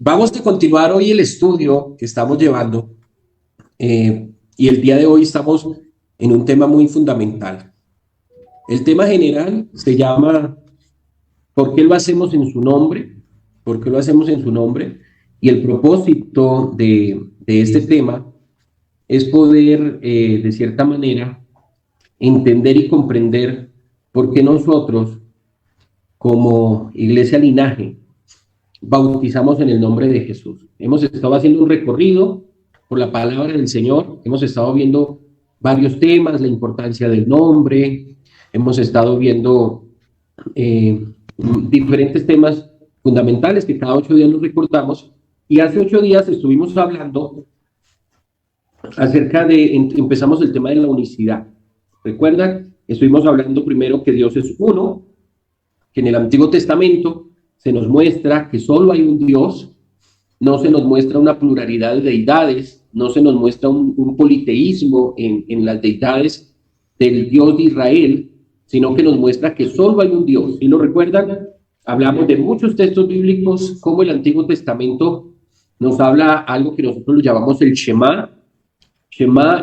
Vamos a continuar hoy el estudio que estamos llevando y el día de hoy estamos en un tema muy fundamental. El tema general se llama ¿por qué lo hacemos en su nombre? ¿Por qué lo hacemos en su nombre? Y el propósito de este tema es poder, de cierta manera, entender y comprender por qué nosotros, como Iglesia Linaje, bautizamos en el nombre de Jesús. Hemos estado haciendo un recorrido por la palabra del Señor, hemos estado viendo varios temas, la importancia del nombre, hemos estado viendo diferentes temas fundamentales que cada 8 días nos recordamos, y hace 8 días estuvimos hablando acerca de, empezamos el tema de la unicidad. ¿Recuerdan? Estuvimos hablando primero que Dios es uno, que en el Antiguo Testamento se nos muestra que solo hay un Dios, no se nos muestra una pluralidad de deidades, no se nos muestra un politeísmo en las deidades del Dios de Israel, sino que nos muestra que solo hay un Dios. ¿Y lo recuerdan? Hablamos de muchos textos bíblicos, como el Antiguo Testamento nos habla algo que nosotros lo llamamos el Shema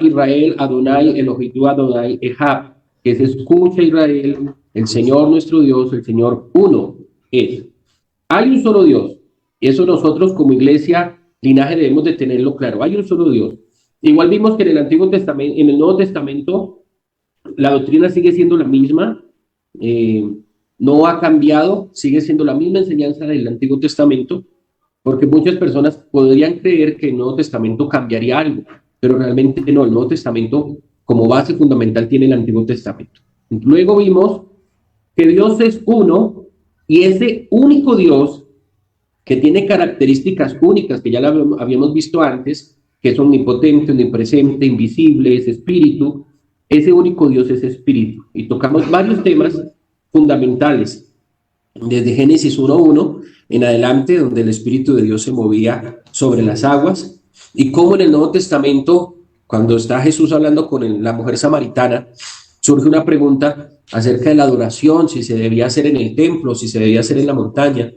Israel, Adonai, Elohim, Adonai, Echad, que se escucha Israel, el Señor nuestro Dios, el Señor uno es. Hay un solo Dios, y eso nosotros como Iglesia Linaje debemos de tenerlo claro, hay un solo Dios. Igual vimos que en el Antiguo Testamento, en el Nuevo Testamento, la doctrina sigue siendo la misma, no ha cambiado, sigue siendo la misma enseñanza del Antiguo Testamento, porque muchas personas podrían creer que el Nuevo Testamento cambiaría algo, pero realmente no, el Nuevo Testamento como base fundamental tiene el Antiguo Testamento. Luego vimos que Dios es uno, y ese único Dios que tiene características únicas que ya lo habíamos visto antes, que es omnipotente, omnipresente, invisible, es espíritu, ese único Dios es espíritu. Y tocamos varios temas fundamentales, desde Génesis 1:1 en adelante, donde el Espíritu de Dios se movía sobre las aguas, y cómo en el Nuevo Testamento, cuando está Jesús hablando con la mujer samaritana, surge una pregunta acerca de la adoración, si se debía hacer en el templo, si se debía hacer en la montaña,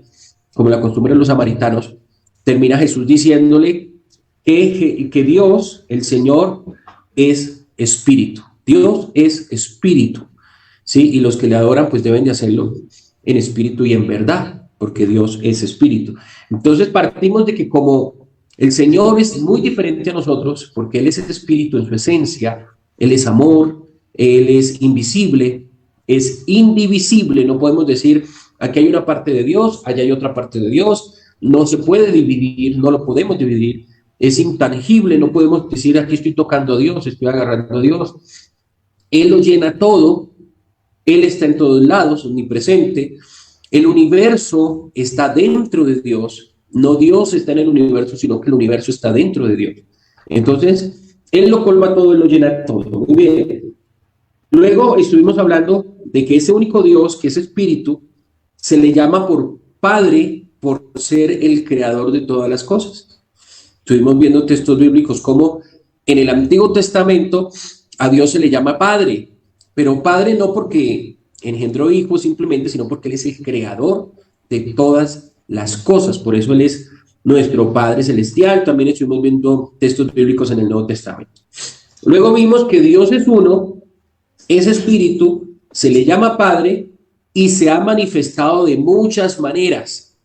como la costumbre de los samaritanos. Termina Jesús diciéndole que Dios, el Señor, es espíritu. Dios es espíritu, ¿sí? Y los que le adoran pues deben de hacerlo en espíritu y en verdad, porque Dios es espíritu. Entonces partimos de que como el Señor es muy diferente a nosotros, porque Él es espíritu en su esencia, Él es amor, Él es invisible, es indivisible, no podemos decir aquí hay una parte de Dios, allá hay otra parte de Dios, no se puede dividir, no lo podemos dividir, es intangible, no podemos decir aquí estoy tocando a Dios, estoy agarrando a Dios. Él lo llena todo, Él está en todos lados, omnipresente, el universo está dentro de Dios, no Dios está en el universo, sino que el universo está dentro de Dios. Entonces, Él lo colma todo, Él lo llena todo. Muy bien. Luego estuvimos hablando de que ese único Dios, que es espíritu, se le llama por Padre por ser el creador de todas las cosas. Estuvimos viendo textos bíblicos como en el Antiguo Testamento a Dios se le llama Padre, pero Padre no porque engendró hijos simplemente, sino porque Él es el creador de todas las cosas. Por eso Él es nuestro Padre Celestial. También estuvimos viendo textos bíblicos en el Nuevo Testamento. Luego vimos que Dios es uno, es espíritu, se le llama Padre y se ha manifestado de muchas maneras.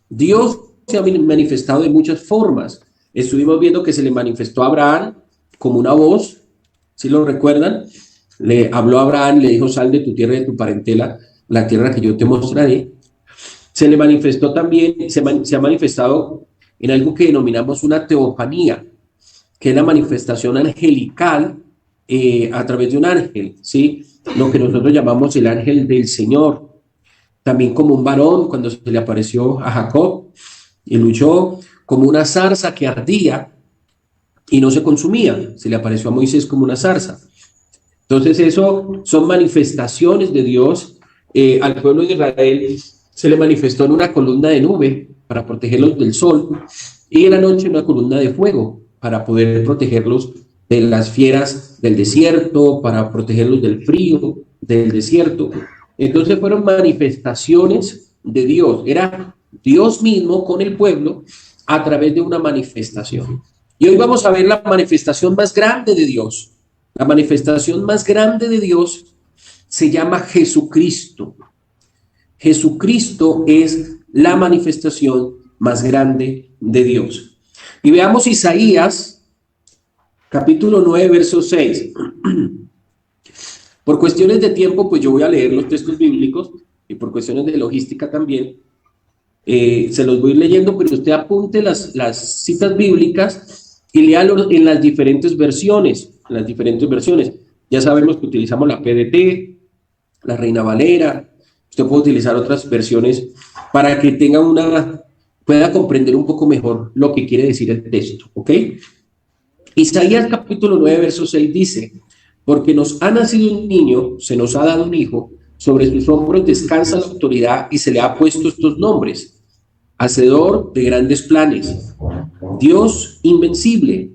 Dios se ha manifestado de muchas formas. Estuvimos viendo que se le manifestó a Abraham como una voz, ¿sí lo recuerdan? Le habló a Abraham y le dijo, sal de tu tierra y de tu parentela, la tierra que yo te mostraré. Se le manifestó también, se ha manifestado en algo que denominamos una teofanía, que es la manifestación angelical a través de un ángel, ¿sí? Lo que nosotros llamamos el ángel del Señor. También como un varón, cuando se le apareció a Jacob y luchó, como una zarza que ardía y no se consumía. Se le apareció a Moisés como una zarza. Entonces eso son manifestaciones de Dios. Al pueblo de Israel se le manifestó en una columna de nube para protegerlos del sol, y en la noche una columna de fuego para poder protegerlos de las fieras del desierto, para protegerlos del frío del desierto. Entonces fueron manifestaciones de Dios. Era Dios mismo con el pueblo a través de una manifestación. Y hoy vamos a ver la manifestación más grande de Dios. La manifestación más grande de Dios se llama Jesucristo. Jesucristo es la manifestación más grande de Dios. Y veamos Isaías, capítulo 9, verso 6. Por cuestiones de tiempo, pues yo voy a leer los textos bíblicos y por cuestiones de logística también, se los voy a ir leyendo, pero usted apunte las citas bíblicas y léalo en las diferentes versiones, Ya sabemos que utilizamos la PDT, la Reina Valera, usted puede utilizar otras versiones para que pueda comprender un poco mejor lo que quiere decir el texto, ¿ok? Isaías capítulo 9, verso 6 dice: porque nos ha nacido un niño, se nos ha dado un hijo, sobre sus hombros descansa la autoridad y se le ha puesto estos nombres: Hacedor de grandes planes, Dios invencible,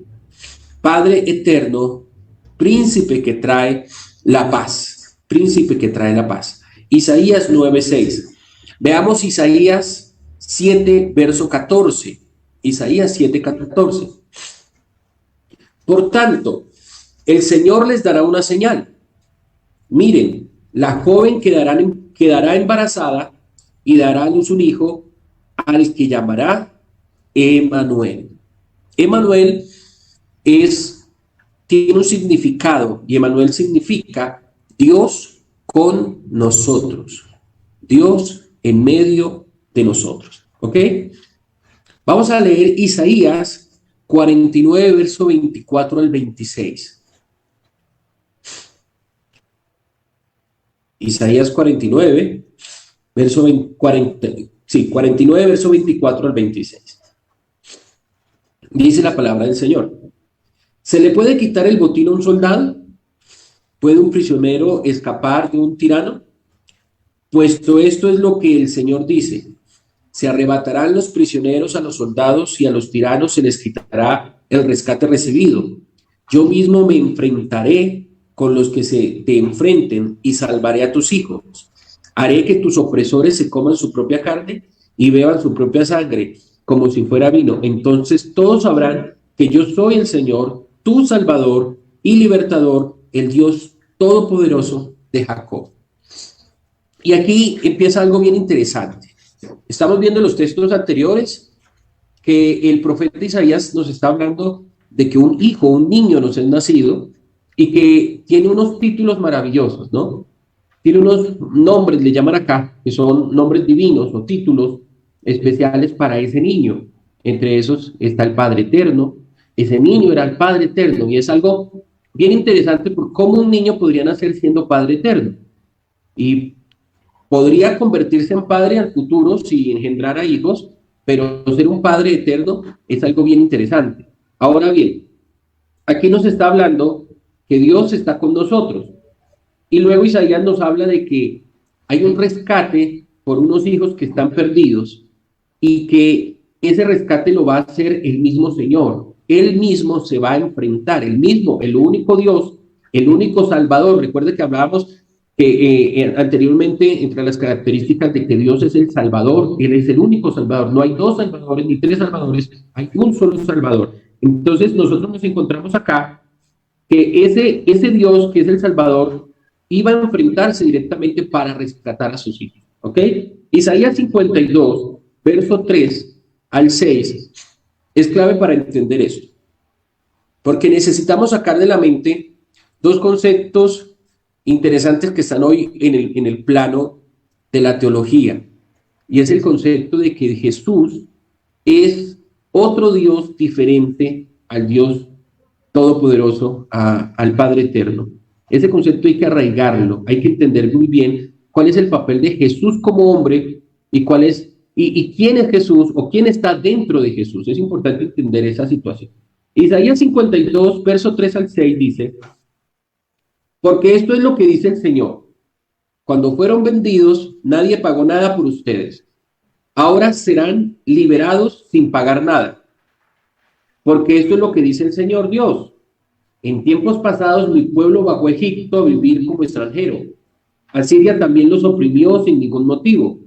Padre eterno, príncipe que trae la paz. Isaías 9:6. Veamos Isaías 7, verso 14. Isaías 7:14. Por tanto, el Señor les dará una señal. Miren, la joven quedará embarazada y dará a luz un hijo, al que llamará Emmanuel. Emmanuel tiene un significado, y Emmanuel significa Dios con nosotros. Dios en medio de nosotros. ¿Ok? Vamos a leer Isaías 49, verso 24 al 26. Isaías 49, verso 49, verso 24 al 26. Dice la palabra del Señor: ¿se le puede quitar el botín a un soldado? ¿Puede un prisionero escapar de un tirano? Puesto esto es lo que el Señor dice: se arrebatarán los prisioneros a los soldados y a los tiranos se les quitará el rescate recibido. Yo mismo me enfrentaré con los que se te enfrenten y salvaré a tus hijos. Haré que tus opresores se coman su propia carne y beban su propia sangre como si fuera vino. Entonces todos sabrán que yo soy el Señor, tu Salvador y Libertador, el Dios Todopoderoso de Jacob. Y aquí empieza algo bien interesante. Estamos viendo en los textos anteriores que el profeta Isaías nos está hablando de que un hijo, un niño nos es nacido y que tiene unos títulos maravillosos, ¿no? Tiene unos nombres, le llaman acá, que son nombres divinos o títulos especiales para ese niño. Entre esos está el Padre Eterno. Ese niño era el Padre Eterno y es algo bien interesante por cómo un niño podría nacer siendo Padre Eterno. Y podría convertirse en padre al futuro si engendrara hijos, pero ser un Padre Eterno es algo bien interesante. Ahora bien, aquí nos está hablando que Dios está con nosotros. Y luego Isaías nos habla de que hay un rescate por unos hijos que están perdidos y que ese rescate lo va a hacer el mismo Señor. Él mismo se va a enfrentar, el único Dios, el único Salvador. Recuerde que hablábamos que anteriormente entre las características de que Dios es el Salvador, Él es el único Salvador. No hay dos Salvadores ni tres Salvadores, hay un solo Salvador. Entonces nosotros nos encontramos acá que ese Dios que es el Salvador iba a enfrentarse directamente para rescatar a sus hijos, ¿ok? Isaías 52, verso 3 al 6, es clave para entender esto, porque necesitamos sacar de la mente dos conceptos interesantes que están hoy en el plano de la teología, y es el concepto de que Jesús es otro Dios diferente al Dios Todopoderoso, al Padre Eterno. Ese concepto hay que arraigarlo, hay que entender muy bien cuál es el papel de Jesús como hombre y quién es Jesús o quién está dentro de Jesús. Es importante entender esa situación. Isaías 52, verso 3 al 6 dice: porque esto es lo que dice el Señor: cuando fueron vendidos, nadie pagó nada por ustedes. Ahora serán liberados sin pagar nada. Porque esto es lo que dice el Señor Dios: en tiempos pasados mi pueblo bajó a Egipto a vivir como extranjero. Asiria también los oprimió sin ningún motivo.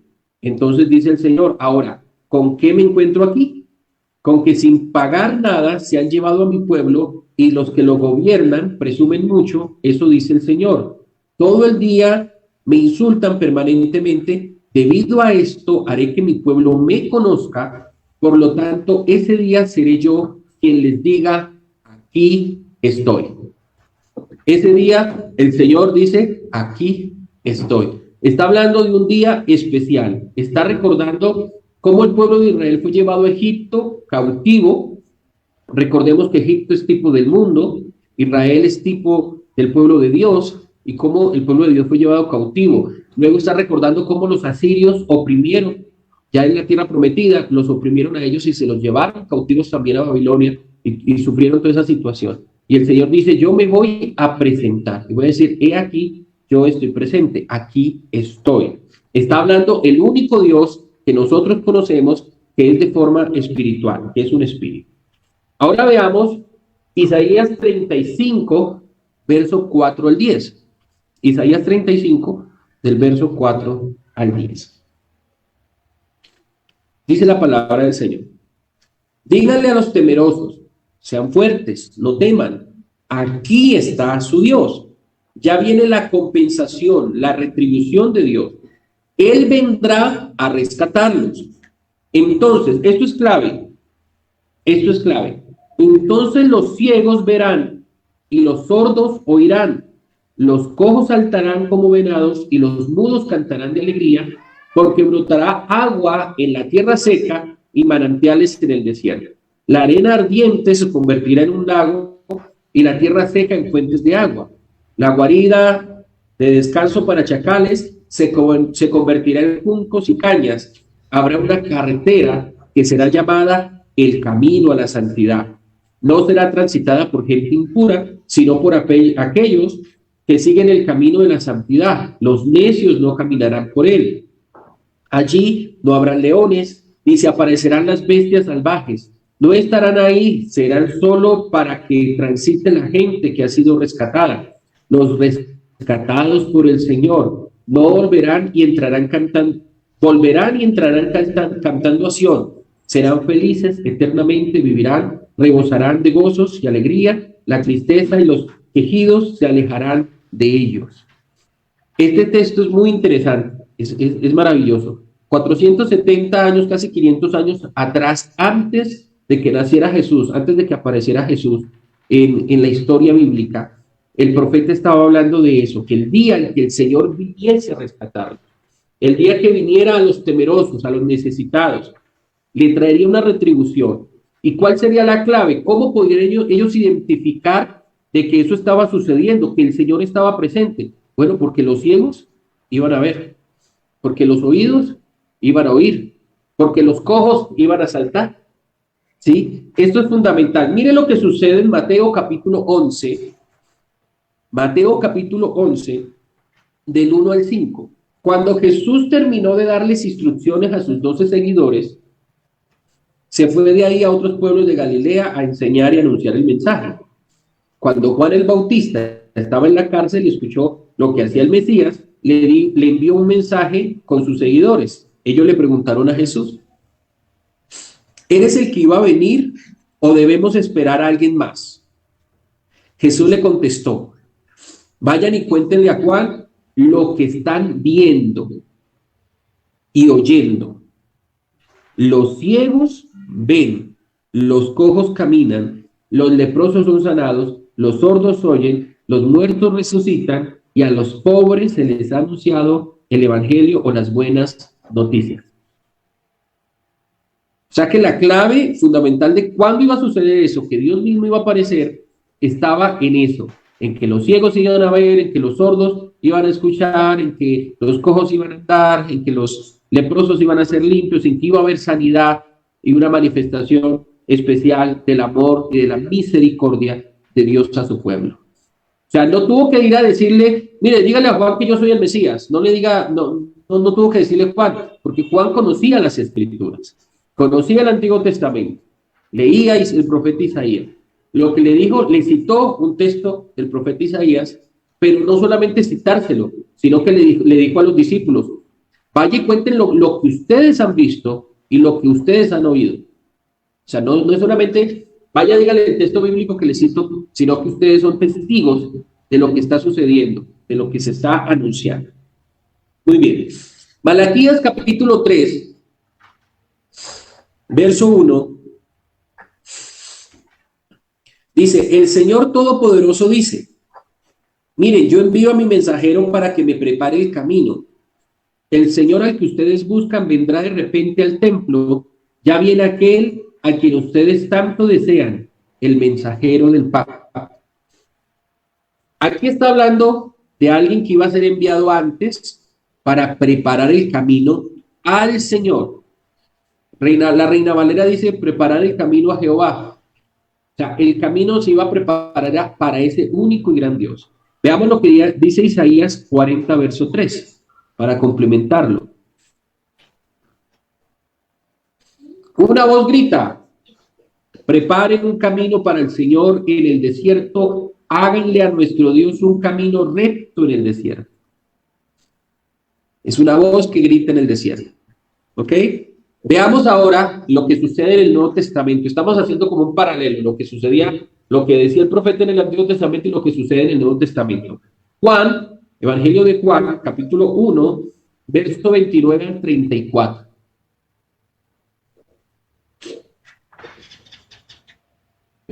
Entonces dice el Señor: ahora, ¿con qué me encuentro aquí? con que sin pagar nada se han llevado a mi pueblo y los que lo gobiernan presumen mucho, eso dice el Señor. Todo el día me insultan permanentemente, debido a esto haré que mi pueblo me conozca, por lo tanto ese día seré yo quien les diga, aquí estoy. Ese día el Señor dice, aquí estoy. Está hablando de un día especial, está recordando cómo el pueblo de Israel fue llevado a Egipto cautivo. Recordemos que Egipto es tipo del mundo, Israel es tipo del pueblo de Dios, y cómo el pueblo de Dios fue llevado cautivo. Luego está recordando cómo los asirios oprimieron, ya en la tierra prometida, los oprimieron a ellos y se los llevaron cautivos también a Babilonia y sufrieron toda esa situación. Y el Señor dice, yo me voy a presentar, y voy a decir, he aquí, yo estoy presente, aquí estoy. Está hablando el único Dios que nosotros conocemos, que es de forma espiritual, que es un espíritu. Ahora veamos Isaías 35, verso 4 al 10. Isaías 35, del verso 4 al 10. Dice la palabra del Señor. Díganle a los temerosos, sean fuertes, no teman. Aquí está su Dios. Ya viene la compensación, la retribución de Dios. Él vendrá a rescatarlos. Entonces, esto es clave. Esto es clave. Entonces los ciegos verán y los sordos oirán. Los cojos saltarán como venados y los mudos cantarán de alegría, porque brotará agua en la tierra seca y manantiales en el desierto. La arena ardiente se convertirá en un lago y la tierra seca en fuentes de agua. La guarida de descanso para chacales se convertirá en juncos y cañas. Habrá una carretera que será llamada el camino a la santidad. No será transitada por gente impura, sino por aquellos que siguen el camino de la santidad. Los necios no caminarán por él. Allí no habrá leones, ni se aparecerán las bestias salvajes. No estarán ahí, serán solo para que transite la gente que ha sido rescatada. Los rescatados por el Señor no volverán y entrarán cantando, cantando a Sión. Serán felices eternamente, vivirán, rebosarán de gozos y alegría. La tristeza y los quejidos se alejarán de ellos. Este texto es muy interesante, es maravilloso. 470 años, casi 500 años atrás, antes de que naciera Jesús, antes de que apareciera Jesús en la historia bíblica, el profeta estaba hablando de eso, que el día en que el Señor viniese a rescatarlos, el día que viniera a los temerosos, a los necesitados, le traería una retribución. ¿Y cuál sería la clave? ¿Cómo podrían ellos identificar de que eso estaba sucediendo, que el Señor estaba presente? Bueno, porque los ciegos iban a ver, porque los oídos iban a oír, porque los cojos iban a saltar. ¿Sí? Esto es fundamental. Mire lo que sucede en Mateo capítulo 11. Mateo capítulo 11, del 1 al 5. Cuando Jesús terminó de darles instrucciones a sus 12 seguidores, se fue de ahí a otros pueblos de Galilea a enseñar y anunciar el mensaje. Cuando Juan el Bautista estaba en la cárcel y escuchó lo que hacía el Mesías, le envió un mensaje con sus seguidores. Ellos le preguntaron a Jesús, ¿eres el que iba a venir o debemos esperar a alguien más? Jesús le contestó, vayan y cuéntenle a Juan lo que están viendo y oyendo. Los ciegos ven, los cojos caminan, los leprosos son sanados, los sordos oyen, los muertos resucitan y a los pobres se les ha anunciado el evangelio o las buenas noticias. O sea que la clave fundamental de cuándo iba a suceder eso, que Dios mismo iba a aparecer, estaba en eso, en que los ciegos iban a ver, en que los sordos iban a escuchar, en que los cojos iban a andar, en que los leprosos iban a ser limpios, en que iba a haber sanidad y una manifestación especial del amor y de la misericordia de Dios a su pueblo. O sea, no tuvo que ir a decirle, mire, dígale a Juan que yo soy el Mesías. No le diga, no tuvo que decirle Juan, porque Juan conocía las Escrituras, conocía el Antiguo Testamento, leía el profeta Isaías. Lo que le dijo, le citó un texto del profeta Isaías, pero no solamente citárselo, sino que le dijo a los discípulos, vaya y cuenten lo que ustedes han visto y lo que ustedes han oído. O sea, no es solamente, vaya, dígale el texto bíblico que le cito, sino que ustedes son testigos de lo que está sucediendo, de lo que se está anunciando. Muy bien. Malaquías capítulo 3, verso 1, dice, el Señor Todopoderoso dice, miren, yo envío a mi mensajero para que me prepare el camino. El Señor al que ustedes buscan vendrá de repente al templo, ya viene aquel a quien ustedes tanto desean, el mensajero del Papa. Aquí está hablando de alguien que iba a ser enviado antes para preparar el camino al Señor. La Reina Valera dice, preparar el camino a Jehová. O sea, el camino se iba a preparar para ese único y gran Dios. Veamos lo que dice Isaías 40, verso 3, para complementarlo. Una voz grita, preparen un camino para el Señor en el desierto, háganle a nuestro Dios un camino recto en el desierto. Es una voz que grita en el desierto. ¿Ok? Veamos ahora lo que sucede en el Nuevo Testamento. Estamos haciendo como un paralelo, lo que sucedía, lo que decía el profeta en el Antiguo Testamento y lo que sucede en el Nuevo Testamento. Juan, Evangelio de Juan, capítulo 1, verso 29 al 34.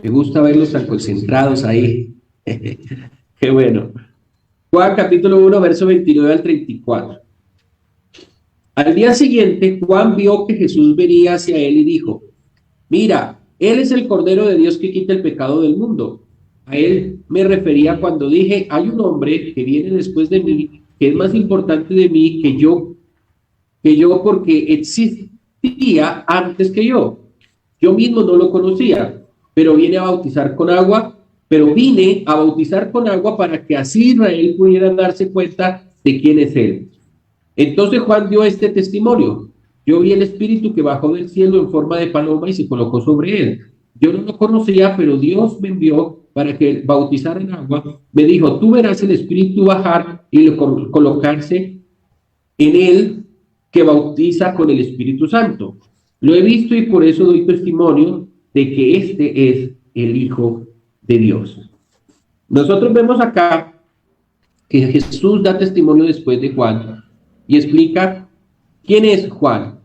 Me gusta verlos tan concentrados ahí. Qué bueno. Juan capítulo 1, verso 29 al 34. Al día siguiente, Juan vio que Jesús venía hacia él y dijo, mira, él es el Cordero de Dios que quita el pecado del mundo. A él me refería cuando dije, hay un hombre que viene después de mí, que es más importante de mí que yo porque existía antes que yo. Yo mismo no lo conocía, pero vine a bautizar con agua, para que así Israel pudiera darse cuenta de quién es él. Entonces Juan dio este testimonio. Yo vi el Espíritu que bajó del cielo en forma de paloma y se colocó sobre él. Yo no lo conocía, pero Dios me envió para que bautizara en agua. Me dijo, tú verás el Espíritu bajar y colocarse en él que bautiza con el Espíritu Santo. Lo he visto y por eso doy testimonio de que este es el Hijo de Dios. Nosotros vemos acá que Jesús da testimonio después de Juan y explica quién es Juan.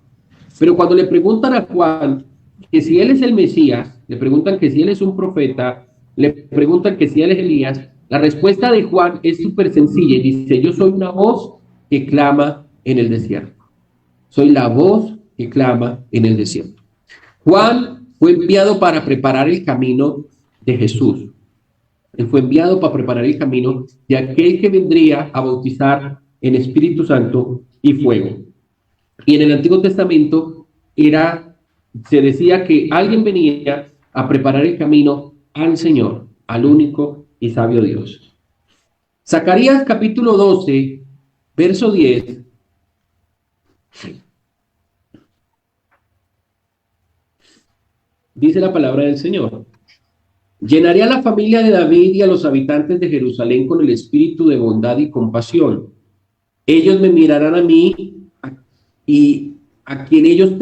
Pero cuando le preguntan a Juan que si él es el Mesías, le preguntan que si él es un profeta, le preguntan que si él es Elías, la respuesta de Juan es súper sencilla y dice, yo soy una voz que clama en el desierto. Soy la voz que clama en el desierto. Juan fue enviado para preparar el camino de Jesús. Él fue enviado para preparar el camino de aquel que vendría a bautizar en Espíritu Santo y fuego. Y en el Antiguo Testamento se decía que alguien venía a preparar el camino al Señor, al único y sabio Dios. Zacarías capítulo 12, verso 10. Dice la palabra del Señor. Llenaré a la familia de David y a los habitantes de Jerusalén con el espíritu de bondad y compasión. Ellos me mirarán a mí y a quien ellos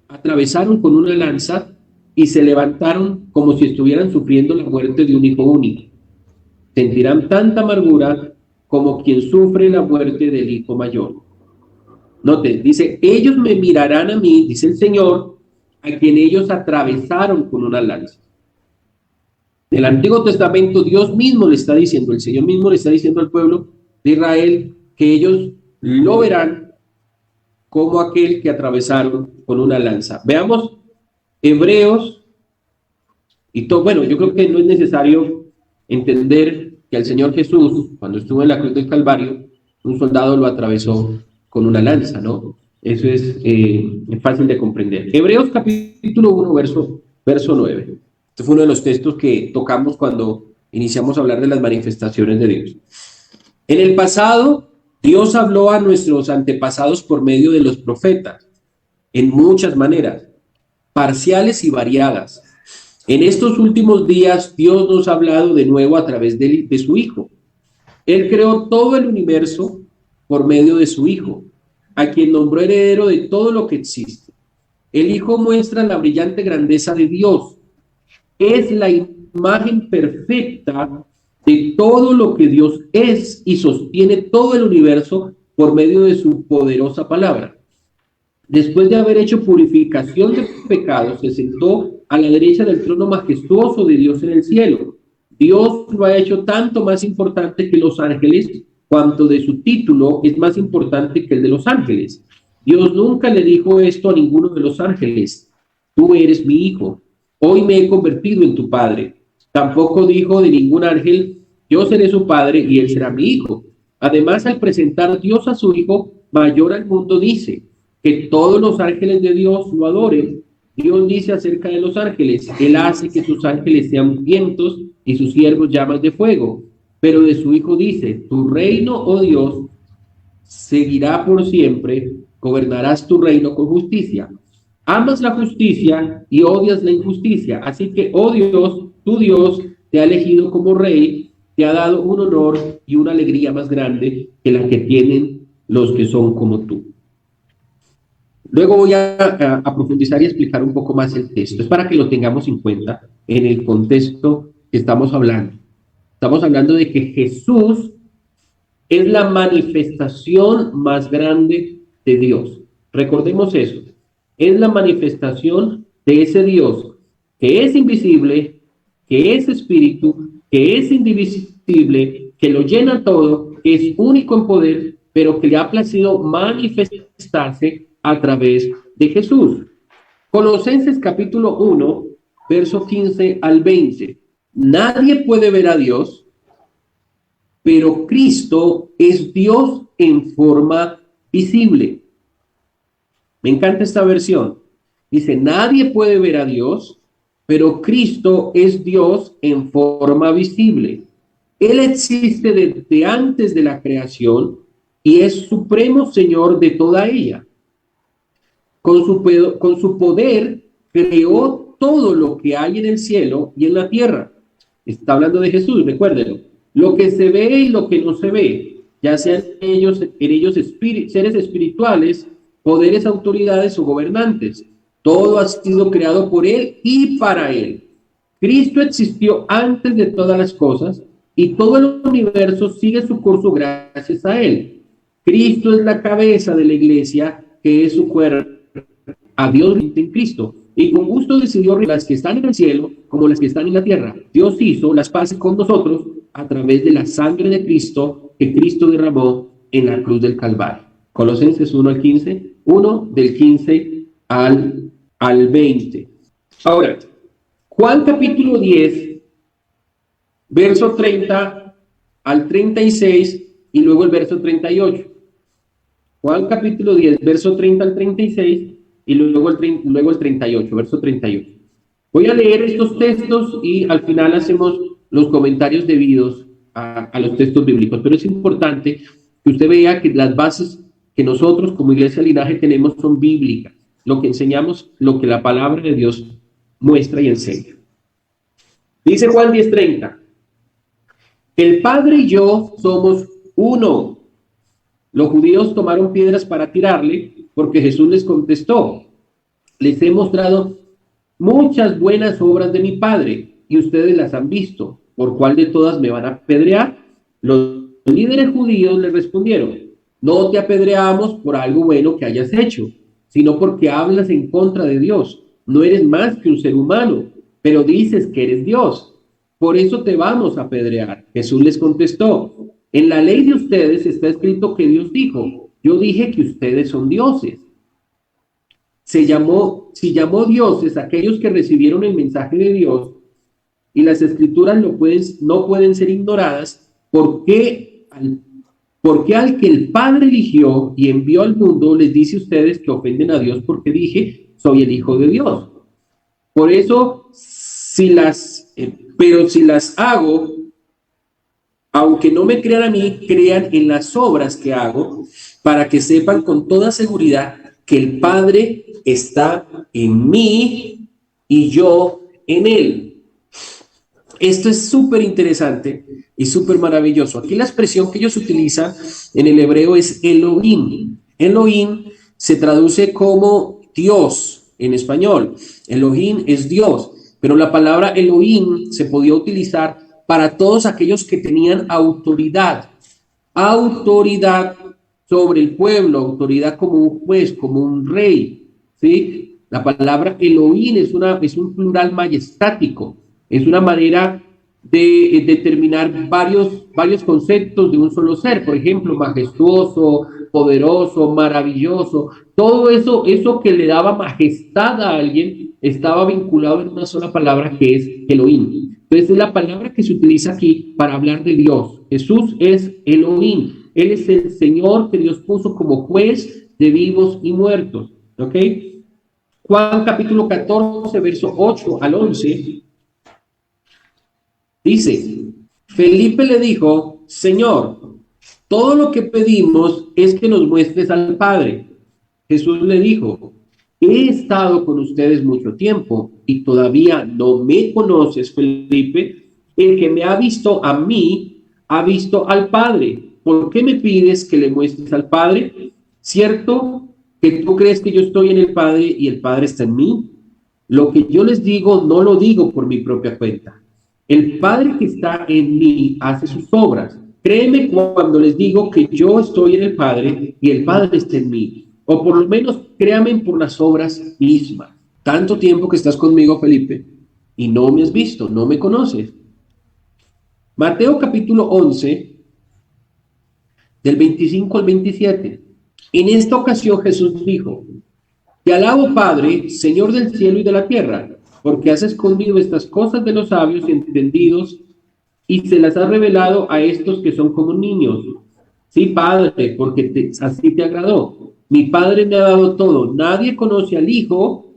atravesaron con una lanza y se levantaron como si estuvieran sufriendo la muerte de un hijo único. Sentirán tanta amargura como quien sufre la muerte del hijo mayor. Note, dice, ellos me mirarán a mí, dice el Señor, a quien ellos atravesaron con una lanza. En el Antiguo Testamento Dios mismo le está diciendo, el Señor mismo le está diciendo al pueblo de Israel que ellos lo verán como aquel que atravesaron con una lanza. Veamos Hebreos bueno, yo creo que no es necesario entender que al Señor Jesús, cuando estuvo en la cruz del Calvario, un soldado lo atravesó con una lanza, ¿no? Eso es fácil de comprender. Hebreos capítulo 1, verso 9. Este fue uno de los textos que tocamos cuando iniciamos a hablar de las manifestaciones de Dios. En el pasado, Dios habló a nuestros antepasados por medio de los profetas, en muchas maneras, parciales y variadas. En estos últimos días, Dios nos ha hablado de nuevo a través de su Hijo. Él creó todo el universo por medio de su Hijo, a quien nombró heredero de todo lo que existe. El Hijo muestra la brillante grandeza de Dios. Es la imagen perfecta de todo lo que Dios es y sostiene todo el universo por medio de su poderosa palabra. Después de haber hecho purificación de pecados, se sentó a la derecha del trono majestuoso de Dios en el cielo. Dios lo ha hecho tanto más importante que los ángeles, cuanto de su título es más importante que el de los ángeles. Dios nunca le dijo esto a ninguno de los ángeles: tú eres mi hijo, hoy me he convertido en tu padre. Tampoco dijo de ningún ángel: yo seré su padre y él será mi hijo. Además, al presentar Dios a su hijo mayor al mundo, dice que todos los ángeles de Dios lo adoren. Dios dice acerca de los ángeles: él hace que sus ángeles sean vientos y sus siervos llamas de fuego. Pero de su hijo dice: tu reino, oh Dios, seguirá por siempre, gobernarás tu reino con justicia. Amas la justicia y odias la injusticia. Así que, oh Dios, tu Dios te ha elegido como rey, te ha dado un honor y una alegría más grande que la que tienen los que son como tú. Luego voy a profundizar y explicar un poco más el texto. Es para que lo tengamos en cuenta en el contexto que estamos hablando. Estamos hablando de que Jesús es la manifestación más grande de Dios. Recordemos eso. Es la manifestación de ese Dios que es invisible, que es espíritu, que es indivisible, que lo llena todo, que es único en poder, pero que le ha placido manifestarse a través de Jesús. Colosenses capítulo 1, verso 15 al 20. Nadie puede ver a Dios, pero Cristo es Dios en forma visible. Me encanta esta versión. Dice: nadie puede ver a Dios, pero Cristo es Dios en forma visible. Él existe desde antes de la creación y es supremo Señor de toda ella. Con su poder creó todo lo que hay en el cielo y en la tierra. Está hablando de Jesús, recuérdenlo. Lo que se ve y lo que no se ve, ya sean seres espirituales, poderes, autoridades o gobernantes. Todo ha sido creado por Él y para Él. Cristo existió antes de todas las cosas y todo el universo sigue su curso gracias a Él. Cristo es la cabeza de la iglesia, que es su cuerpo. A Dios en Cristo, y con gusto decidió las que están en el cielo como las que están en la tierra. Dios hizo las paces con nosotros a través de la sangre de Cristo que Cristo derramó en la cruz del Calvario. Colosenses 1 al 15, 1 del 15 al 20. Ahora, Juan capítulo 10, verso 30 al 36 y luego el verso 38. Juan capítulo 10, verso 30 al 36 y luego el 38, verso 38. Voy a leer estos textos y al final hacemos los comentarios debidos a los textos bíblicos, pero es importante que usted vea que las bases que nosotros como Iglesia Linaje tenemos son bíblicas, lo que enseñamos, lo que la palabra de Dios muestra y enseña. Dice Juan 10:30, el Padre y yo somos uno. Los judíos tomaron piedras para tirarle, porque Jesús les contestó: les he mostrado muchas buenas obras de mi Padre, y ustedes las han visto. ¿Por cuál de todas me van a apedrear? Los líderes judíos le respondieron: no te apedreamos por algo bueno que hayas hecho, sino porque hablas en contra de Dios. No eres más que un ser humano, pero dices que eres Dios. Por eso te vamos a apedrear. Jesús les contestó: en la ley de ustedes está escrito que Dios dijo: yo dije que ustedes son dioses. Si llamó dioses aquellos que recibieron el mensaje de Dios, y las escrituras no pueden ser ignoradas, porque al que el Padre eligió y envió al mundo, les dice a ustedes que ofenden a Dios porque dije: soy el Hijo de Dios. Por eso, pero si las hago, aunque no me crean a mí, crean en las obras que hago, para que sepan con toda seguridad que el Padre está en mí y yo en Él. Esto es súper interesante y súper maravilloso. Aquí la expresión que ellos utilizan en el hebreo es Elohim. Elohim se traduce como Dios, en español. Elohim es Dios, pero la palabra Elohim se podía utilizar para todos aquellos que tenían autoridad sobre el pueblo, autoridad como un juez, como un rey, ¿sí? La palabra Elohim es un plural majestático, es una manera de determinar varios conceptos de un solo ser, por ejemplo, majestuoso, poderoso, maravilloso, todo eso que le daba majestad a alguien estaba vinculado en una sola palabra que es Elohim. Entonces es la palabra que se utiliza aquí para hablar de Dios. Jesús es Elohim, Él es el Señor que Dios puso como juez de vivos y muertos, ¿ok? Juan capítulo 14, verso 8 al 11, dice, Felipe le dijo, Señor, todo lo que pedimos es que nos muestres al Padre. Jesús le dijo, he estado con ustedes mucho tiempo y todavía no me conoces, Felipe. El que me ha visto a mí, ha visto al Padre. ¿Por qué me pides que le muestres al Padre? ¿Cierto que tú crees que yo estoy en el Padre y el Padre está en mí? Lo que yo les digo, no lo digo por mi propia cuenta. El Padre que está en mí hace sus obras. Créeme cuando les digo que yo estoy en el Padre y el Padre está en mí. O por lo menos créanme por las obras mismas. Tanto tiempo que estás conmigo, Felipe, y no me has visto, no me conoces. Mateo capítulo 11, del 25 al 27. En esta ocasión Jesús dijo, te alabo, Padre, Señor del cielo y de la tierra, porque has escondido estas cosas de los sabios y entendidos y se las has revelado a estos que son como niños. Sí, Padre, porque así te agradó. Mi Padre me ha dado todo. Nadie conoce al Hijo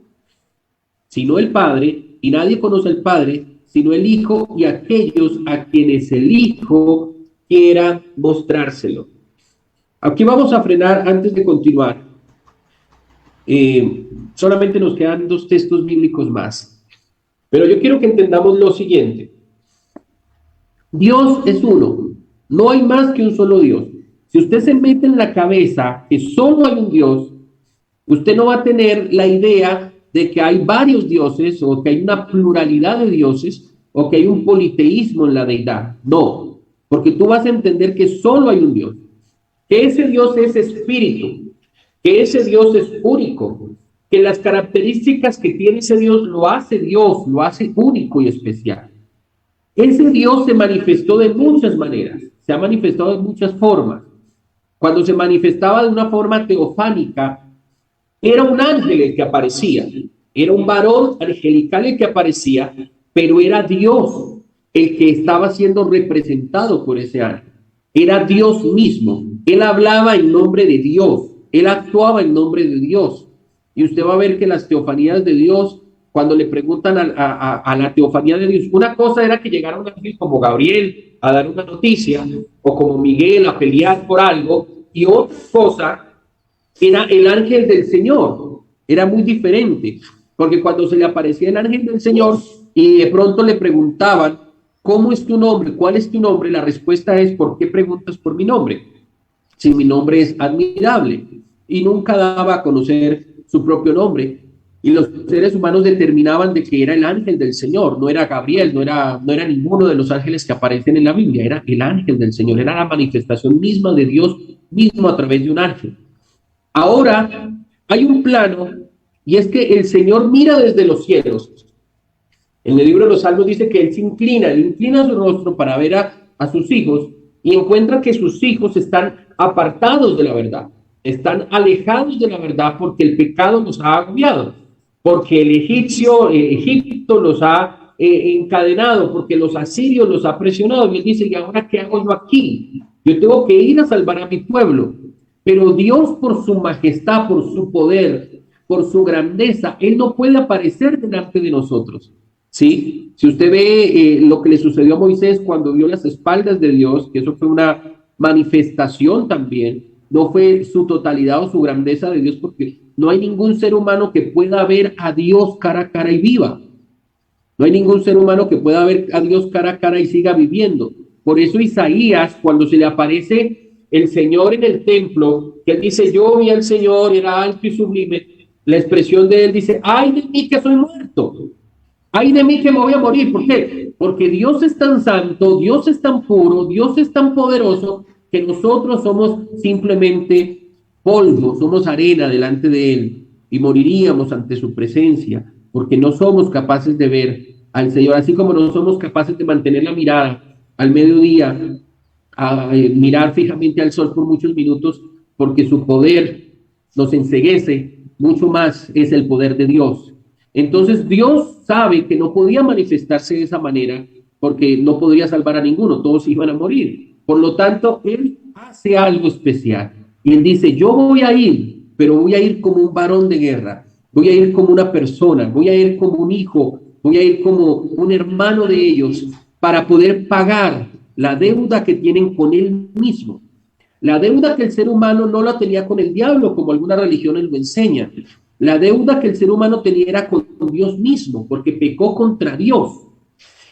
sino el Padre, y nadie conoce al Padre sino el Hijo y aquellos a quienes el Hijo quiera mostrárselo. Aquí vamos a frenar antes de continuar. Solamente nos quedan 2 textos bíblicos más. Pero yo quiero que entendamos lo siguiente. Dios es uno. No hay más que un solo Dios. Si usted se mete en la cabeza que solo hay un Dios, usted no va a tener la idea de que hay varios dioses o que hay una pluralidad de dioses o que hay un politeísmo en la deidad. No, porque tú vas a entender que solo hay un Dios, que ese Dios es espíritu, que ese Dios es único, que las características que tiene ese Dios, lo hace único y especial. Ese Dios se manifestó de muchas maneras, se ha manifestado de muchas formas. Cuando se manifestaba de una forma teofánica, era un ángel el que aparecía, era un varón angelical el que aparecía, pero era Dios el que estaba siendo representado por ese ángel. Era Dios mismo, él hablaba en nombre de Dios, él actuaba en nombre de Dios. Y usted va a ver que las teofanías de Dios, cuando le preguntan a la teofanía de Dios, una cosa era que llegara un ángel como Gabriel a dar una noticia, o como Miguel a pelear por algo, y otra cosa era el ángel del Señor. Era muy diferente, porque cuando se le aparecía el ángel del Señor y de pronto le preguntaban, ¿cómo es tu nombre? ¿Cuál es tu nombre? La respuesta es, ¿por qué preguntas por mi nombre? Si mi nombre es admirable. Y nunca daba a conocer su propio nombre. Y los seres humanos determinaban de que era el ángel del Señor, no era Gabriel, no era ninguno de los ángeles que aparecen en la Biblia, era el ángel del Señor, era la manifestación misma de Dios mismo a través de un ángel. Ahora hay un plano, y es que el Señor mira desde los cielos. En el libro de los Salmos dice que él inclina su rostro para ver a sus hijos, y encuentra que sus hijos están apartados de la verdad, están alejados de la verdad porque el pecado los ha agobiado, porque el Egipto los ha encadenado, porque los asirios los ha presionado. Y él dice, ¿y ahora qué hago yo aquí? Yo tengo que ir a salvar a mi pueblo. Pero Dios, por su majestad, por su poder, por su grandeza, él no puede aparecer delante de nosotros. ¿Sí? Si usted ve lo que le sucedió a Moisés cuando vio las espaldas de Dios, que eso fue una manifestación también, no fue su totalidad o su grandeza de Dios, porque no hay ningún ser humano que pueda ver a Dios cara a cara y viva. No hay ningún ser humano que pueda ver a Dios cara a cara y siga viviendo. Por eso Isaías, cuando se le aparece el Señor en el templo, que él dice, yo vi al Señor, era alto y sublime, La expresión de él dice, ay de mí que soy muerto, ay de mí que me voy a morir. ¿Por qué? Porque Dios es tan santo, Dios es tan puro, Dios es tan poderoso, que nosotros somos simplemente polvo, somos arena delante de Él y moriríamos ante su presencia, porque no somos capaces de ver al Señor, así como no somos capaces de mantener la mirada al mediodía, a mirar fijamente al sol por muchos minutos, porque su poder nos enceguece, mucho más es el poder de Dios. Entonces Dios sabe que no podía manifestarse de esa manera porque no podría salvar a ninguno, todos iban a morir. Por lo tanto, Él hace algo especial. Y Él dice, yo voy a ir, pero voy a ir como un varón de guerra, voy a ir como una persona, voy a ir como un hijo, voy a ir como un hermano de ellos para poder pagar la deuda que tienen con Él mismo. La deuda que el ser humano no la tenía con el diablo, como algunas religiones lo enseñan. La deuda que el ser humano tenía era con Dios mismo, porque pecó contra Dios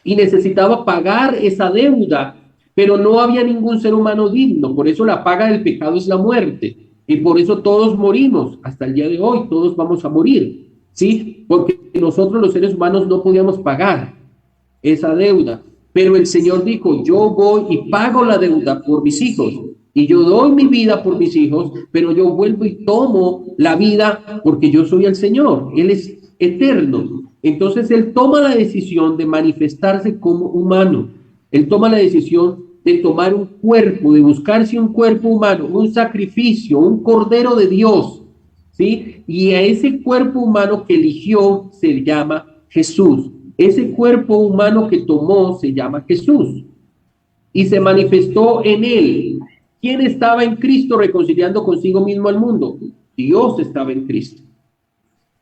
y necesitaba pagar esa deuda, pero no había ningún ser humano digno. Por eso la paga del pecado es la muerte, y por eso todos morimos. Hasta el día de hoy todos vamos a morir, ¿sí? Porque nosotros los seres humanos no podíamos pagar esa deuda. Pero el Señor dijo, yo voy y pago la deuda por mis hijos. Y yo doy mi vida por mis hijos, pero yo vuelvo y tomo la vida porque yo soy el Señor. Él es eterno. Entonces Él toma la decisión de manifestarse como humano. Él toma la decisión de tomar un cuerpo, de buscarse un cuerpo humano, un sacrificio, un cordero de Dios, ¿sí? Y a ese cuerpo humano que eligió se llama Jesús. Ese cuerpo humano que tomó se llama Jesús y se manifestó en Él. ¿Quién estaba en Cristo reconciliando consigo mismo al mundo? Dios estaba en Cristo.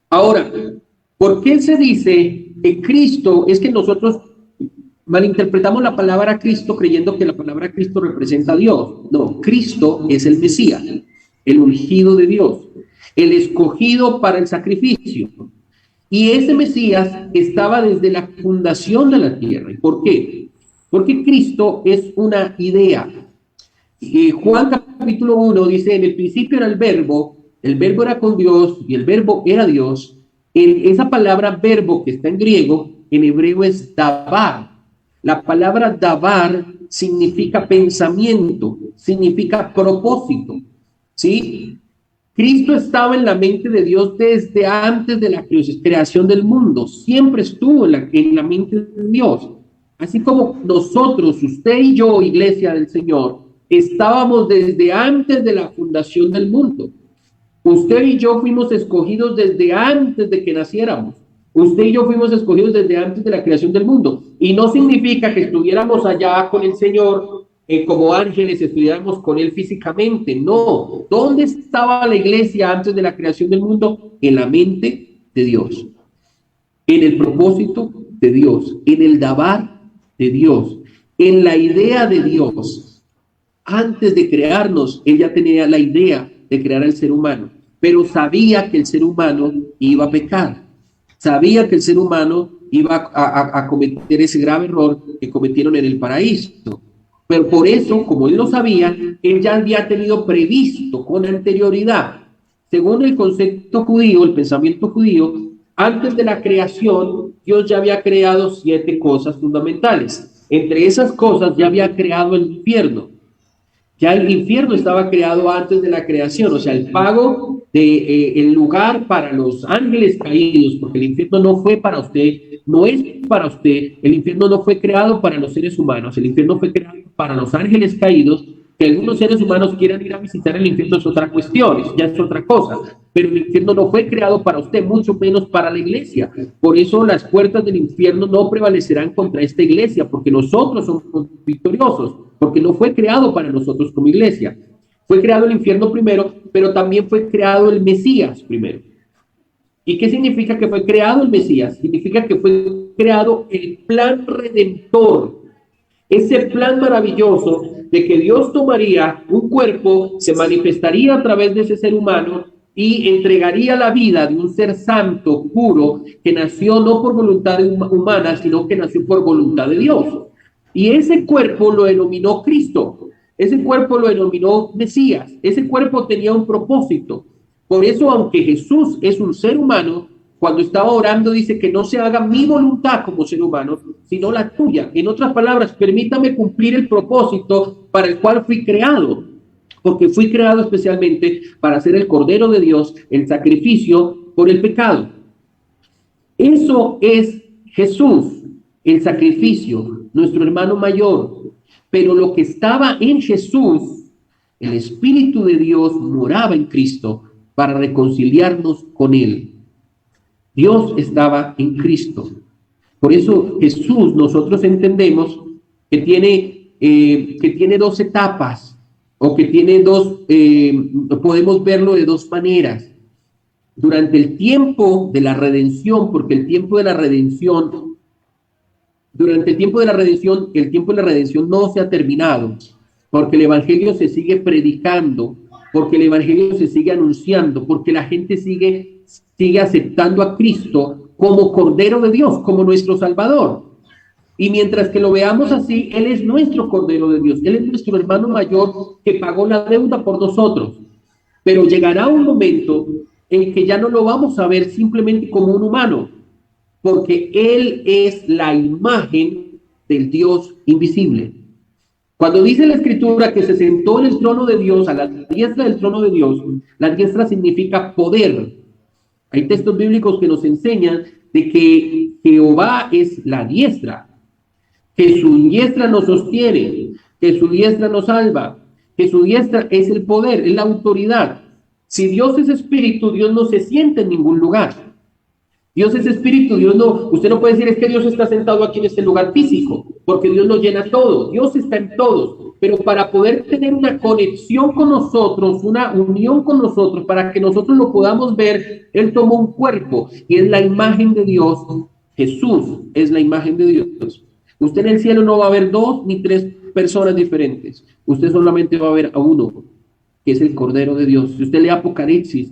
Ahora, ¿por qué se dice que Cristo? Es que nosotros malinterpretamos la palabra Cristo creyendo que la palabra Cristo representa a Dios. No, Cristo es el Mesías, el ungido de Dios, el escogido para el sacrificio. Y ese Mesías estaba desde la fundación de la tierra. ¿Y por qué? Porque Cristo es una idea. Juan capítulo 1 dice, en el principio era el verbo era con Dios y el verbo era Dios. Esa palabra verbo que está en griego, en hebreo es dabar. La palabra dabar significa pensamiento, significa propósito, ¿sí? Cristo estaba en la mente de Dios desde antes de la creación del mundo, siempre estuvo en la mente de Dios. Así como nosotros, usted y yo, iglesia del Señor, estábamos desde antes de la fundación del mundo. Usted y yo fuimos escogidos desde antes de que naciéramos. Usted y yo fuimos escogidos desde antes de la creación del mundo. Y no significa que estuviéramos allá con el Señor como ángeles, estuviéramos con Él físicamente. No. ¿Dónde estaba la iglesia antes de la creación del mundo? En la mente de Dios. En el propósito de Dios. En el dabar de Dios. En la idea de Dios. Antes de crearnos, Él ya tenía la idea de crear al ser humano. Pero sabía que el ser humano iba a pecar. Sabía que el ser humano iba a cometer ese grave error que cometieron en el paraíso. Pero por eso, como Él lo sabía, Él ya había tenido previsto con anterioridad. Según el concepto judío, el pensamiento judío, antes de la creación, Dios ya había creado 7 cosas fundamentales. Entre esas cosas ya había creado el infierno. Ya el infierno estaba creado antes de la creación, o sea, el pago el lugar para los ángeles caídos, porque el infierno no fue para usted, no es para usted, el infierno no fue creado para los seres humanos, el infierno fue creado para los ángeles caídos. Que algunos seres humanos quieran ir a visitar el infierno es otra cuestión, ya es otra cosa, pero el infierno no fue creado para usted, mucho menos para la iglesia. Por eso las puertas del infierno no prevalecerán contra esta iglesia, porque nosotros somos victoriosos, porque no fue creado para nosotros como iglesia. Fue creado el infierno primero, pero también fue creado el Mesías primero. ¿Y qué significa que fue creado el Mesías? Significa que fue creado el plan redentor, ese plan maravilloso de que Dios tomaría un cuerpo, se manifestaría a través de ese ser humano y entregaría la vida de un ser santo, puro, que nació no por voluntad humana, sino que nació por voluntad de Dios. Y ese cuerpo lo denominó Cristo, ese cuerpo lo denominó Mesías, ese cuerpo tenía un propósito. Por eso, aunque Jesús es un ser humano, cuando estaba orando dice que no se haga mi voluntad como ser humano, sino la tuya. En otras palabras, permítame cumplir el propósito para el cual fui creado, porque fui creado especialmente para ser el Cordero de Dios, el sacrificio por el pecado. Eso es Jesús, el sacrificio, nuestro hermano mayor. Pero lo que estaba en Jesús, el Espíritu de Dios moraba en Cristo para reconciliarnos con Él. Dios estaba en Cristo. Por eso Jesús, nosotros entendemos que tiene dos etapas, o que tiene podemos verlo de dos maneras. Durante el tiempo de la redención, porque el tiempo de la redención no se ha terminado, porque el Evangelio se sigue predicando, porque el Evangelio se sigue anunciando, porque la gente sigue aceptando a Cristo como Cordero de Dios, como nuestro Salvador. Y mientras que lo veamos así, Él es nuestro Cordero de Dios, Él es nuestro hermano mayor que pagó la deuda por nosotros. Pero llegará un momento en que ya no lo vamos a ver simplemente como un humano, porque Él es la imagen del Dios invisible. Cuando dice la Escritura que se sentó en el trono de Dios, a la diestra del trono de Dios, la diestra significa poder. Hay textos bíblicos que nos enseñan de que Jehová es la diestra, que su diestra nos sostiene, que su diestra nos salva, que su diestra es el poder, es la autoridad. Si Dios es espíritu, Dios no se siente en ningún lugar. Dios es espíritu, usted no puede decir es que Dios está sentado aquí en este lugar físico, porque Dios nos llena todo, Dios está en todos, pero para poder tener una conexión con nosotros, una unión con nosotros, para que nosotros lo podamos ver, Él tomó un cuerpo y es la imagen de Dios. Jesús es la imagen de Dios. Usted en el cielo no va a ver 2 ni 3 personas diferentes, usted solamente va a ver a uno, que es el Cordero de Dios. Si usted lee Apocalipsis,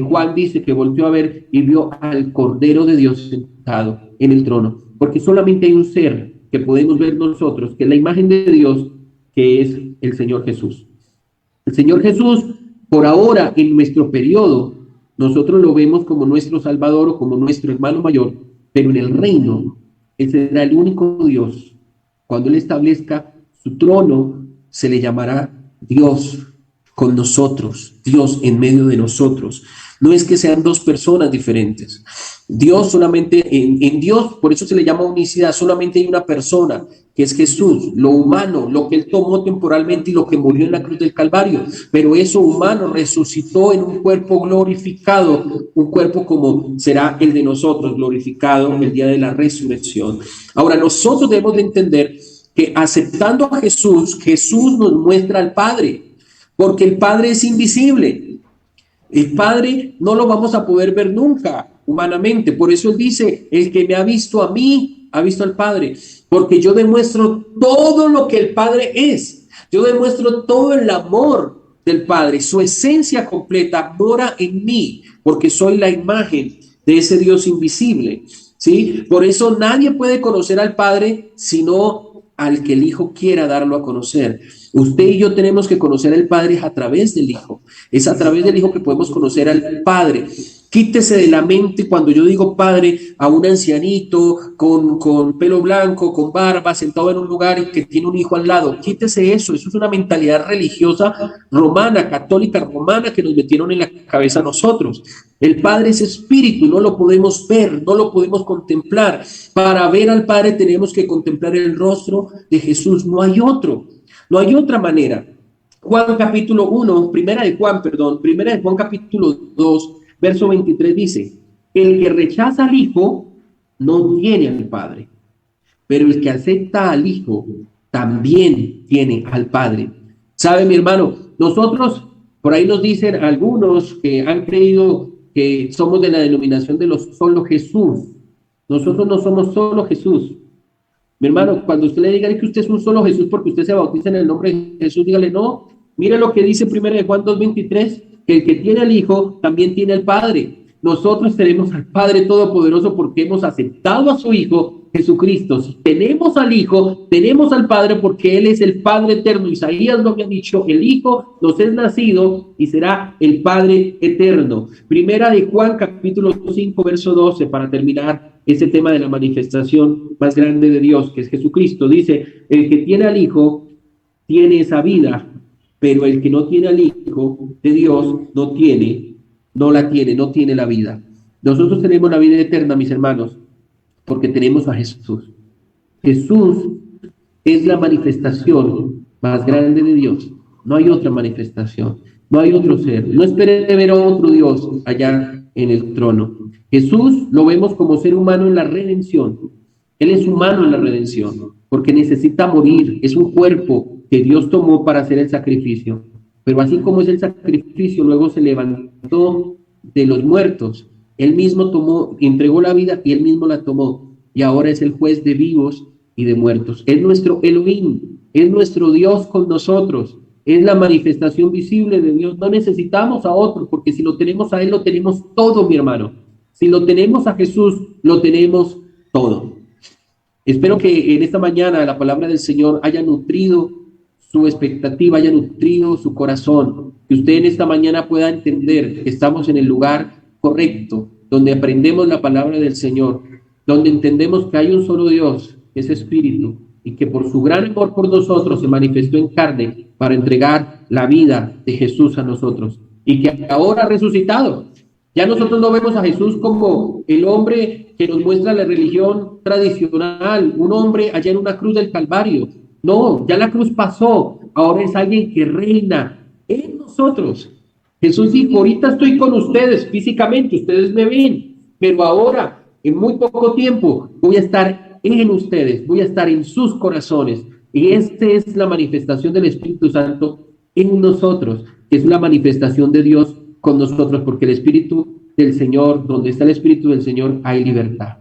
Juan dice que volteó a ver y vio al Cordero de Dios sentado en el trono, porque solamente hay un ser que podemos ver nosotros, que es la imagen de Dios, que es el Señor Jesús. El Señor Jesús, por ahora, en nuestro periodo, nosotros lo vemos como nuestro Salvador o como nuestro hermano mayor, pero en el reino, Él será el único Dios. Cuando Él establezca su trono, se le llamará Dios con nosotros, Dios en medio de nosotros. No es que sean 2 personas diferentes. Dios solamente, en Dios, por eso se le llama unicidad, solamente hay una persona, que es Jesús, lo humano, lo que Él tomó temporalmente y lo que murió en la cruz del Calvario. Pero eso humano resucitó en un cuerpo glorificado, un cuerpo como será el de nosotros, glorificado el día de la resurrección. Ahora, nosotros debemos de entender que aceptando a Jesús, Jesús nos muestra al Padre. Porque el Padre es invisible. El Padre no lo vamos a poder ver nunca humanamente. Por eso Él dice, el que me ha visto a mí, ha visto al Padre. Porque yo demuestro todo lo que el Padre es. Yo demuestro todo el amor del Padre. Su esencia completa mora en mí, porque soy la imagen de ese Dios invisible. ¿Sí? Por eso nadie puede conocer al Padre sino al que el Hijo quiera darlo a conocer. Usted y yo tenemos que conocer al Padre a través del Hijo. Es a través del Hijo que podemos conocer al Padre. Quítese de la mente cuando yo digo Padre a un ancianito con pelo blanco, con barba, sentado en un lugar y que tiene un hijo al lado. Quítese eso. Eso es una mentalidad religiosa romana, católica romana que nos metieron en la cabeza a nosotros. El Padre es espíritu, no lo podemos ver, no lo podemos contemplar. Para ver al Padre tenemos que contemplar el rostro de Jesús. No hay otra manera. Juan capítulo 1, primera de Juan capítulo 2, verso 23 dice, el que rechaza al Hijo no tiene al Padre, pero el que acepta al Hijo también tiene al Padre. ¿Sabe, mi hermano? Nosotros, por ahí nos dicen algunos que han creído que somos de la denominación de los solo Jesús. Nosotros no somos solo Jesús. Mi hermano, cuando usted le diga que usted es un solo Jesús porque usted se bautiza en el nombre de Jesús, dígale no. Mire lo que dice 1 Juan 2:23, que el que tiene al Hijo también tiene al Padre. Nosotros tenemos al Padre Todopoderoso porque hemos aceptado a su Hijo Jesucristo. Si tenemos al Hijo, tenemos al Padre, porque Él es el Padre eterno. Isaías lo había dicho, el Hijo nos es nacido y será el Padre eterno. Primera de Juan, capítulo 5, verso 12, para terminar ese tema de la manifestación más grande de Dios, que es Jesucristo. Dice, el que tiene al Hijo tiene esa vida, pero el que no tiene al Hijo de Dios no tiene la vida. Nosotros tenemos la vida eterna, mis hermanos, porque tenemos a Jesús. Jesús es la manifestación más grande de Dios. No hay otra manifestación, no hay otro ser. No espere ver a otro Dios allá en el trono. Jesús lo vemos como ser humano en la redención. Él es humano en la redención, porque necesita morir. Es un cuerpo que Dios tomó para hacer el sacrificio. Pero así como es el sacrificio, luego se levantó de los muertos. Él mismo entregó la vida y él mismo la tomó. Y ahora es el juez de vivos y de muertos. Es nuestro Elohim, es nuestro Dios con nosotros. Es la manifestación visible de Dios. No necesitamos a otro, porque si lo tenemos a Él, lo tenemos todo, mi hermano. Si lo tenemos a Jesús, lo tenemos todo. Espero que en esta mañana la palabra del Señor haya nutrido su expectativa, haya nutrido su corazón. Que usted en esta mañana pueda entender que estamos en el lugar correcto, donde aprendemos la palabra del Señor, donde entendemos que hay un solo Dios, que es Espíritu, y que por su gran amor por nosotros se manifestó en carne para entregar la vida de Jesús a nosotros, y que ahora ha resucitado. Ya nosotros no vemos a Jesús como el hombre que nos muestra la religión tradicional, un hombre allá en una cruz del Calvario. No, ya la cruz pasó, ahora es alguien que reina en nosotros. Jesús dijo, ahorita estoy con ustedes físicamente, ustedes me ven, pero ahora, en muy poco tiempo, voy a estar en ustedes, voy a estar en sus corazones. Y esta es la manifestación del Espíritu Santo en nosotros, es la manifestación de Dios con nosotros, porque el Espíritu del Señor, donde está el Espíritu del Señor, hay libertad.